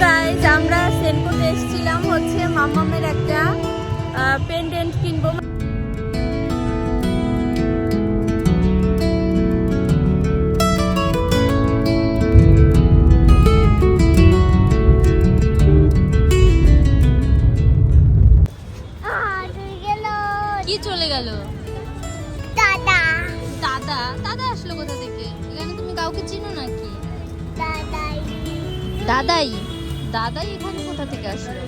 Guys আমরা সেনকোতে এসেছিলাম হচ্ছে মাম্মামের একটা পেন্ডেন্ট কিনবো। কি চলে গেল? দাদা দাদা দাদা আসলো কোথা থেকে? এখানে তুমি কাউকে চিনো নাকি? দাদাই দাদাই দাদাই এখানে কোথা থেকে আসলো?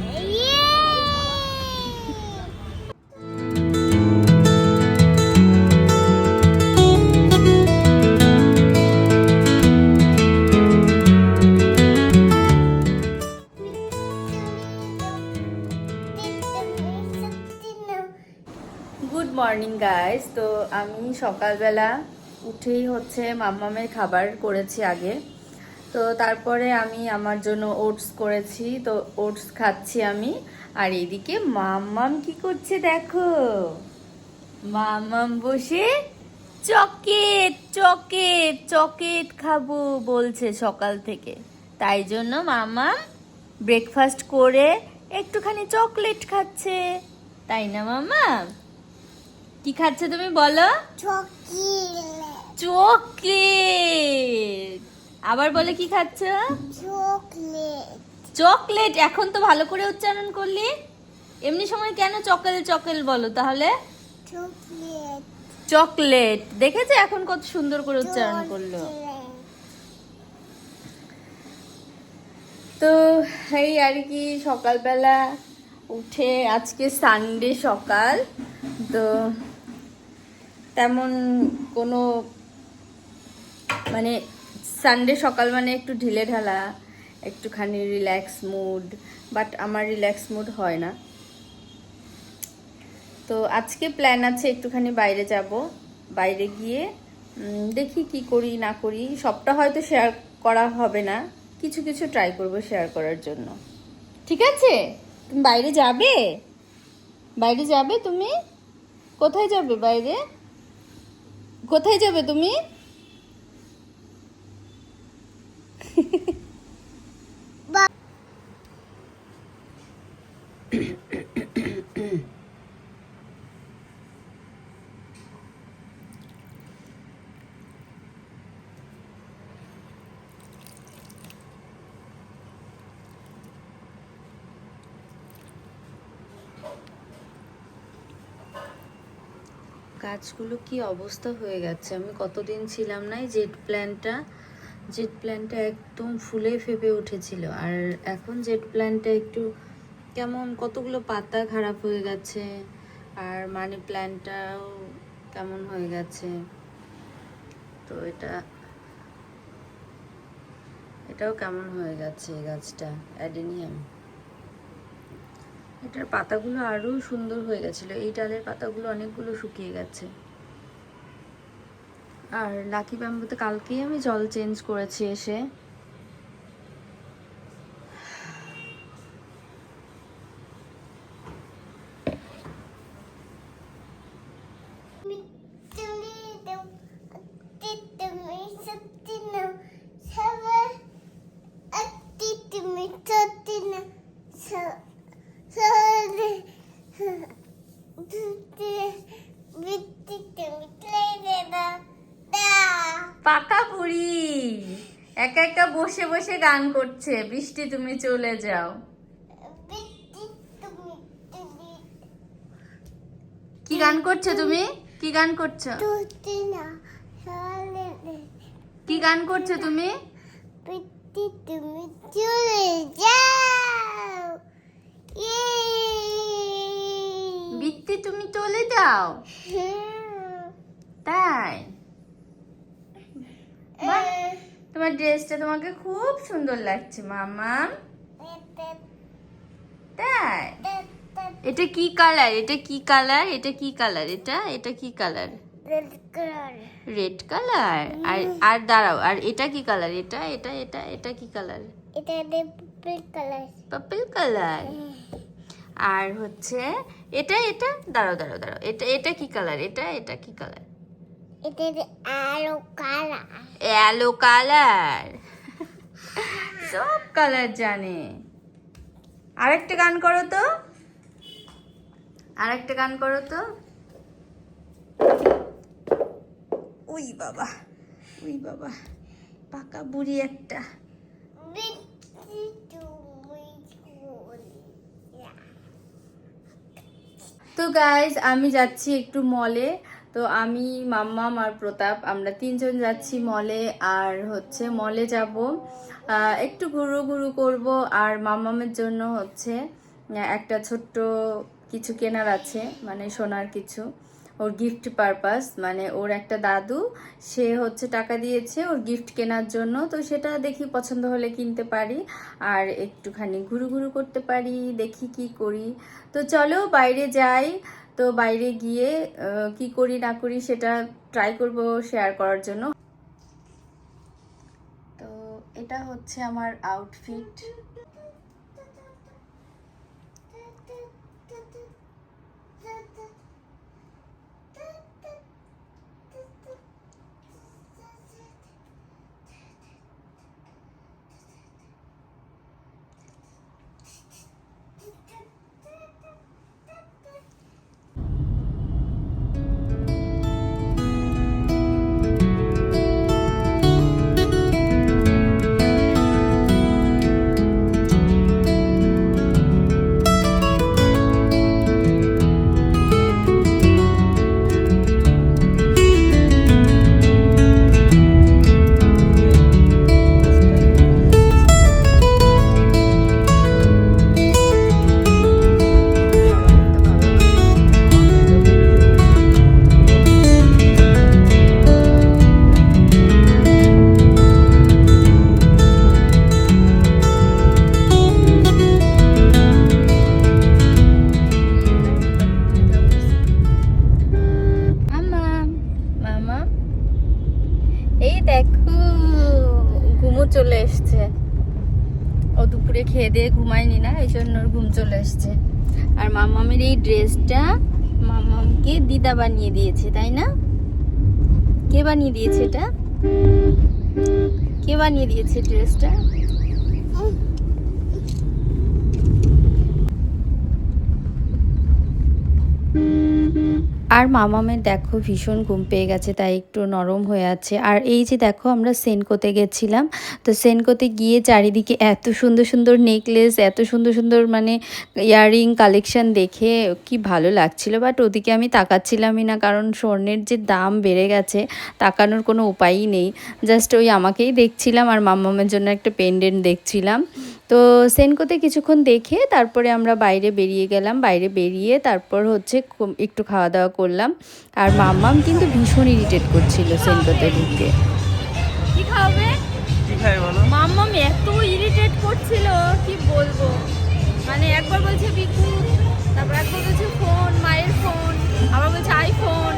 Good morning guys. তো আমি সকালবেলা উঠেই হচ্ছে মাম্মামের খাবার করেছি আগে। তো তারপরে আমি আমার জন্য ওটস করেছি, তো ওটস খাচ্ছি আমি। আর এদিকে মাম্মাম কি করছে দেখো, মাম্মাম বসে চকলেট চকলেট চকলেট খাবো বলছে সকাল থেকে। তাই জন্য মাম্মাম ব্রেকফাস্ট করে একটুখানি চকলেট খাচ্ছে, তাই না মাম্মাম? কি খাচ্ছে তুমি বলো? চকলেট। আবার বলে কি খাচ্ছ? চকলেট। এখন তো ভালো করে উচ্চারণ করলি, এমনি সময় কেন চকলেট চকলেট বলো তাহলে? চকলেট। দেখেছো এখন কত সুন্দর করে উচ্চারণ করলো। তো এই আর কি, সকালবেলা উঠে আজকে সানডে সকাল, তো তেমন কোনো মানে সানডে সকাল মানে একটু ঢিলে ঢালা, একটুখানি রিল্যাক্স মুড, বাট আমার রিল্যাক্স মুড হয় না। তো আজকে প্ল্যান আছে একটুখানি বাইরে যাব, বাইরে গিয়ে দেখি কি করি না করি। সবটা হয়তো শেয়ার করা হবে না, কিছু কিছু ট্রাই করব শেয়ার করার জন্য। ঠিক আছে? তুমি বাইরে যাবে? বাইরে যাবে তুমি? কোথায় যাবে বাইরে? কোথায় যাবে তুমি? গাছগুলো কি অবস্থা হয়ে গেছে। আমি কতদিন ছিলাম না, জেট প্ল্যান্টটা একদম ফুলে ফেপে উঠেছিল, আর এখন জেট প্ল্যান্টটা একটু কেমন, কতগুলো পাতা খারাপ হয়ে গেছে, আর মানি প্ল্যান্টটাও কেমন হয়ে গেছে। তো এটাও কেমন হয়ে গেছে এই গাছটা, অ্যাডেনিয়াম। এটার পাতাগুলো আরো সুন্দর হয়ে গেছিল, এই ডালের পাতাগুলো অনেকগুলো শুকিয়ে গেছে। আর লাকি ব্যাম্বুতে কালকেই আমি জল চেঞ্জ করেছি এসে। পাকা বুড়ি একা একা বসে বসে গান করছে, বৃষ্টি তুমি চলে যাও। কি গান করছো তুমি? কি গান করছো? কি গান করছো তুমি? তুমি চলে যাও, বৃষ্টি তুমি চলে যাও, তাই? তোমার ড্রেসটা তোমাকে খুব সুন্দর লাগছে মাম্মাম, তাই? এটা কি কালার? এটা কি কালার? এটা কি কালার? এটা কি কালার? Red colour. আর দাঁড়াও, আর এটা কি কালার? এটা কি কালার? Purple colour. আর হচ্ছে এটা দাঁড়াও, এটা কি কালার? এটা কি কালার? এটা আলো কালার। অ্যালো কালার। সব কালার জানে। আরেকটা গান করো তো, আরেকটা গান করো তো। ওই বাবা, ওই বাবা, পাকা বুড়ি একটা। তো গাইজ আমি যাচ্ছি একটু মলে। তো আমি, মাম্মাম আর প্রতাপ আমরা তিনজন যাচ্ছি মলে। আর হচ্ছে মলে যাব, একটু ঘুরু ঘুরু করব। আর মাম্মামের জন্য হচ্ছে একটা ছোট্ট কিছু কেনার আছে, মানে সোনার কিছু, ওর গিফট পারপাস। মানে ওর একটা দাদু, সে হচ্ছে টাকা দিয়েছে ওর গিফট কেনার জন্য। তো সেটা দেখি পছন্দ হলে কিনতে পারি, আর একটুখানি ঘুরু ঘুরু করতে পারি, দেখি কি করি। তো চলো বাইরে যাই। তো বাইরে গিয়ে কি করি না করি সেটা ট্রাই করব শেয়ার করার জন্য। তো এটা হচ্ছে আমার আউটফিট। চলে এসছে, ও দুপুরে খেয়ে দিয়ে ঘুমায়নি না, এই জন্য ওর ঘুম চলে এসছে। আর মামামের এই ড্রেসটা মামামকে দিদা বানিয়ে দিয়েছে, তাই না? কে বানিয়ে দিয়েছে এটা? কে বানিয়ে দিয়েছে ড্রেসটা? আর মামামের দেখো ভীষণ ঘুম পেয়ে গেছে, তাই একটু নরম হয়ে আছে। আর এই যে দেখো আমরা সেনকোতে গেছিলাম, তো সেনকোতে গিয়ে চারিদিকে এত সুন্দর সুন্দর নেকলেস, এত সুন্দর সুন্দর মানে ইয়াররিং কালেকশন দেখে কি ভালো লাগছিল। বাট ওদিকে আমি তাকাচ্ছিলামই না, কারণ স্বর্ণের যে দাম বেড়ে গেছে তাকানোর কোনো উপায়ই নেই। জাস্ট ওই আমাকেই দেখছিলাম আর মামামের জন্য একটা পেন্ডেন্ট দেখছিলাম। তো সেনকোতে কিছুক্ষণ দেখে তারপরে আমরা বাইরে বেরিয়ে গেলাম। বাইরে বেরিয়ে তারপর হচ্ছে একটু খাওয়া দাওয়া করলাম। আর মাম্মাম কিন্তু ভীষণ ইরিটেট করছিল সেনকোতে ঢুকে। কি খাবে? কি খাই বলো? মাম্মাম এত ইরিটেট করছিল কি বলবো, মানে একবার বলছে বিকুট, তারপর একবার বলছে ফোন, মায়ের ফোন, আবার বলছে আইফোন।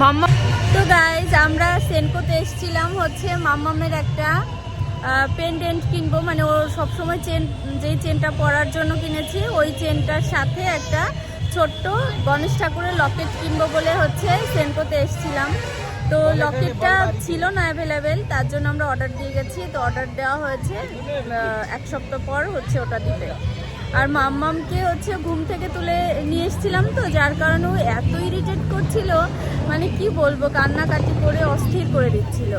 মাম্মা তো গাইজ আমরা সেনকোতে এসেছিলাম হচ্ছে মাম্মামের একটা পেন্ডেন্ট কিনবো, মানে ও সবসময় চেন, যেই চেনটা পরার জন্য কিনেছি ওই চেনটার সাথে একটা ছোট্ট গণেশ ঠাকুরের লকেট কিনবো বলে হচ্ছে সেনকোতে এসেছিলাম। তো লকেটটা ছিল না অ্যাভেলেবেল, তার জন্য আমরা অর্ডার দিয়ে গেছি। তো অর্ডার দেওয়া হয়েছে, 1 সপ্তাহ পর হচ্ছে ওটা দিবে। আর মাম্মামকে হচ্ছে ঘুম থেকে তুলে নিয়ে এসেছিলাম, তো যার কারণে ও এত ইরিটেট করছিল, মানে কি বলবো, কান্নাকাটি করে অস্থির করে দিচ্ছিল।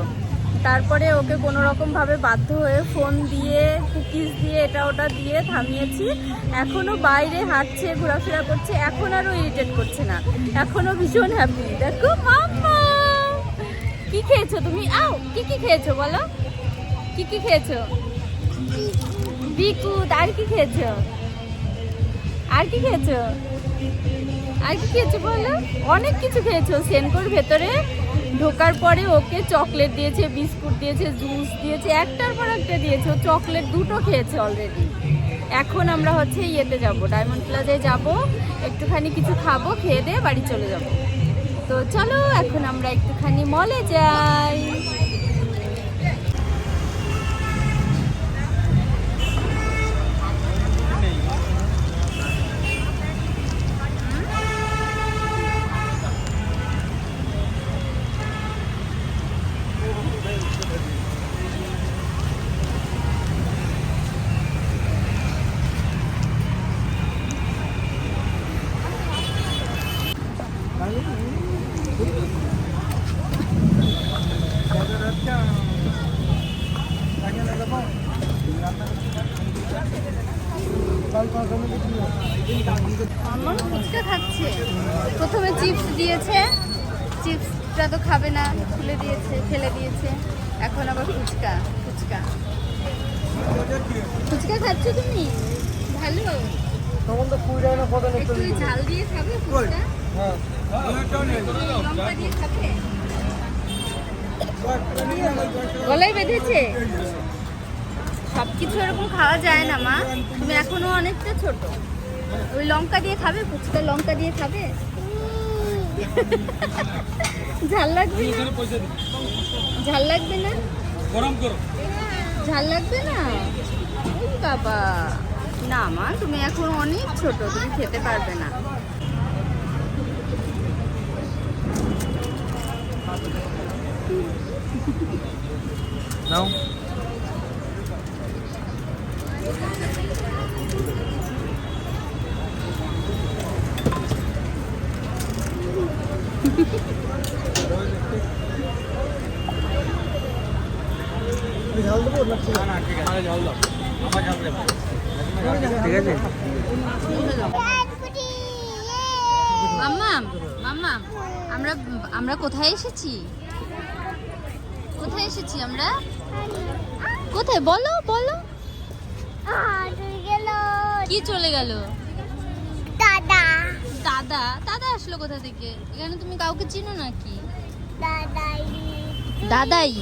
তারপরে ওকে কোনো রকমভাবে বাধ্য হয়ে ফোন দিয়ে, কুকিজ দিয়ে, এটা ওটা দিয়ে থামিয়েছি। এখনও বাইরে হাঁটছে, ঘোরাফেরা করছে, এখন আরও ইরিটেট করছে না, এখনও ভীষণ হ্যাপি। দেখো মাম্মা, কি খেয়েছো তুমি? আও, কি কি খেয়েছো বলো? কি কি খেয়েছো? বিকুট। আর কি খেয়েছো? আর কি খেয়েছো? আর কি খেয়েছো বলো? অনেক কিছু খেয়েছো। সেনকোর ভেতরে ঢোকার পরে ওকে চকলেট দিয়েছে, বিস্কুট দিয়েছে, জুস দিয়েছে, একটার পর একটা দিয়েছে। ও চকলেট 2টো খেয়েছে অলরেডি। এখন আমরা হচ্ছে ইয়েতে যাব, ডায়মন্ড প্লাজায় যাব, একটুখানি কিছু খাবো, খেয়ে দিয়ে বাড়ি চলে যাব। তো চলো এখন আমরা একটুখানি মলে যাই। আমার ফুচকা খাচ্ছে। প্রথমে চিপস দিয়েছে, চিপসটা তো খাবে না, খুলে দিয়েছে, ফেলে দিয়েছে। এখন আবার ফুচকা। ফুচকা ফুচকা খাচ্ছ তুমি? ভালো। একটু ঝাল দিয়ে খাবে ফুচকা? লঙ্কা দিয়ে খাবে? গলায় বেঁধেছে। সবকিছু এরকম খাওয়া যায় না মা, তুমি এখনো অনেকটা ছোট। ওই লঙ্কা দিয়ে খাবে ফুচকা? লঙ্কা দিয়ে খাবে? ঝাল লাগবে না? ঝাল লাগবে না? ঝাল লাগবে না? ওই বাবা, না মা তুমি এখন অনেক ছোট, তুমি খেতে পারবে না। নাও। ঝাল দেবো না? ঠিক আছে, ঝাল দাও। আমার ঝাল দেবো। ঠিক আছে। মাম্মাম, মাম্মাম, আমরা আমরা কোথায় এসেছি? কোথায় এসেছি আমরা? কোথায় বলো বলো। কি চলে গেল? দাদা দাদা? দাদা আসলো কোথা থেকে? এখানে তুমি কাউকে চিনো নাকি? দাদাই দাদাই?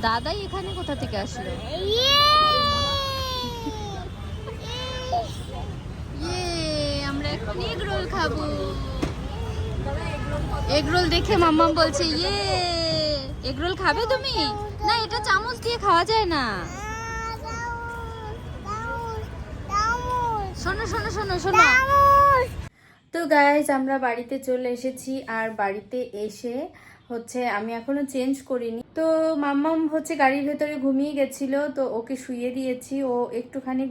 দাদাই এখানে কোথা থেকে আসলো? ইয়ে, আমরা এখন এগ রোল খাবো। এগ রোল দেখে মাম্মা বলছে ইয়ে। এগ রোল খাবে তুমি? না, এটা চামচ দিয়ে খাওয়া যায় না। শোনো শোনো শোনো শোনো। তো গাইজ আমরা বাড়িতে চলে এসেছি, আর বাড়িতে এসে হচ্ছে আমি এখনো চেঞ্জ করিনি। তো মাম্মাম হচ্ছে গাড়ির ভেতরে ঘুমিয়ে গেছিল, তো ওকে শুইয়ে দিয়েছি। ও একটুখানি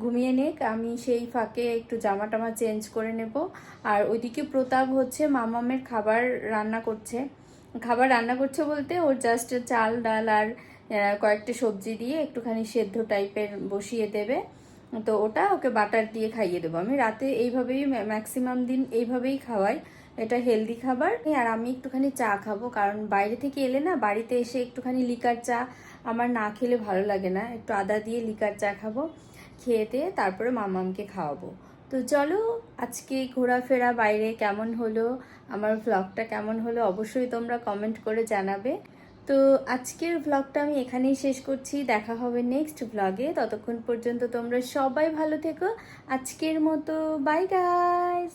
ঘুমিয়ে নেক, আমি সেই ফাঁকে একটু জামা টামা চেঞ্জ করে নেব। আর ওইদিকে প্রতাপ হচ্ছে মাম্মামের খাবার রান্না করছে। খাবার রান্না করছে বলতে ওর জাস্ট চাল ডাল আর কয়েকটা সবজি দিয়ে একটুখানি সেদ্ধ টাইপের বসিয়ে দেবে। তো ওটা ওকে বাটার দিয়ে খাইয়ে দেবো। আমি রাতে এইভাবেই ম্যাক্সিমাম দিন এইভাবেই খাওয়াই, এটা হেলদি খাবার। আর আমি একটুখানি চা খাবো, কারণ বাইরে থেকে এলে না, বাড়িতে এসে একটুখানি লিকার চা আমার না খেলে ভালো লাগে না। একটু আদা দিয়ে লিকার চা খাবো, খেয়ে দিয়ে তারপরে মামামকে খাওয়াবো। তো চলো, আজকে ঘোরাফেরা বাইরে কেমন হলো, আমার ভ্লগটা কেমন হলো অবশ্যই তোমরা কমেন্ট করে জানাবে। তো আজকের ভ্লগটা আমি এখানেই শেষ করছি। দেখা হবে নেক্সট ভ্লগে। ততক্ষণ পর্যন্ত তোমরা সবাই ভালো থেকো। আজকের মতো বাই গাইস।